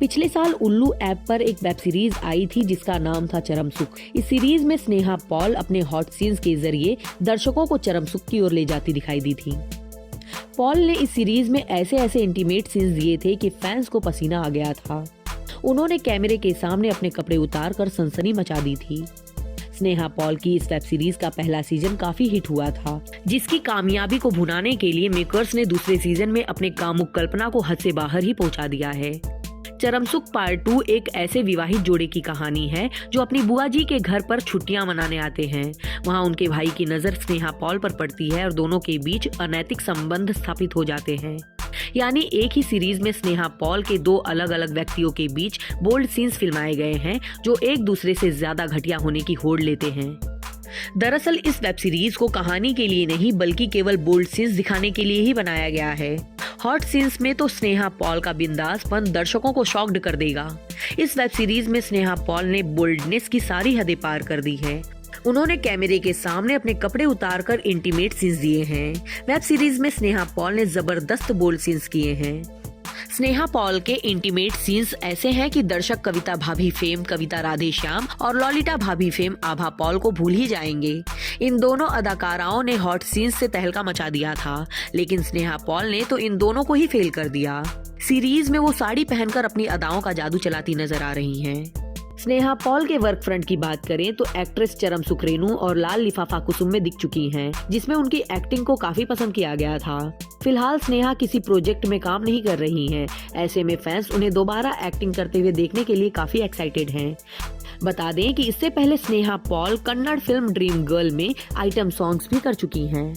पिछले साल उल्लू ऐप पर एक वेब सीरीज आई थी जिसका नाम था चरम सुख। इस सीरीज में स्नेहा पॉल अपने हॉट सीन्स के जरिए दर्शकों को चरम सुख की ओर ले जाती दिखाई दी थी। पॉल ने इस सीरीज में ऐसे इंटीमेट सीन्स दिए थे कि फैंस को पसीना आ गया था। उन्होंने कैमरे के सामने अपने कपड़े उतार कर सनसनी मचा दी थी। स्नेहा पॉल की इस वेब सीरीज का पहला सीजन काफी हिट हुआ था, जिसकी कामयाबी को भुनाने के लिए मेकर्स ने दूसरे सीजन में अपने कामुक कल्पना को हद से बाहर ही पहुंचा दिया है। चरम सुख पार्ट 2 एक ऐसे विवाहित जोड़े की कहानी है जो अपनी बुआ जी के घर पर छुट्टियां मनाने आते हैं। वहां उनके भाई की नजर स्नेहा पॉल पर पड़ती है और दोनों के बीच अनैतिक संबंध स्थापित हो जाते हैं। यानी एक ही सीरीज में स्नेहा पॉल के दो अलग अलग व्यक्तियों के बीच बोल्ड सीन्स फिल्माए गए हैं जो एक दूसरे से ज्यादा घटिया होने की होड़ लेते हैं। दरअसल इस वेब सीरीज को कहानी के लिए नहीं बल्कि केवल बोल्ड सीन्स दिखाने के लिए ही बनाया गया है। हॉट सीन्स में तो स्नेहा पॉल का बिंदासपन दर्शकों को शॉक्ड कर देगा। इस वेब सीरीज में स्नेहा पॉल ने बोल्डनेस की सारी हदें पार कर दी है। उन्होंने कैमरे के सामने अपने कपड़े उतारकर इंटीमेट सीन्स दिए हैं। वेब सीरीज में स्नेहा पॉल ने जबरदस्त बोल्ड सीन्स किए हैं। स्नेहा पॉल के इंटीमेट सीन्स ऐसे हैं कि दर्शक कविता भाभी फेम कविता राधेश्याम और लॉलिटा भाभी फेम आभा पॉल को भूल ही जाएंगे। इन दोनों अदाकाराओं ने हॉट सीन्स से तहलका मचा दिया था, लेकिन स्नेहा पॉल ने तो इन दोनों को ही फेल कर दिया। सीरीज में वो साड़ी पहनकर अपनी अदाओं का जादू चलाती नजर आ रही हैं। स्नेहा पॉल के वर्क फ्रंट की बात करें तो एक्ट्रेस चरम सुख रेनू और लाल लिफाफा कुसुम में दिख चुकी हैं, जिसमें उनकी एक्टिंग को काफी पसंद किया गया था। फिलहाल स्नेहा किसी प्रोजेक्ट में काम नहीं कर रही हैं। ऐसे में फैंस उन्हें दोबारा एक्टिंग करते हुए देखने के लिए काफी एक्साइटेड हैं। बता दें कि इससे पहले Sneha Paul Kannada film dream girl में आइटम सॉन्ग्स भी कर चुकी हैं।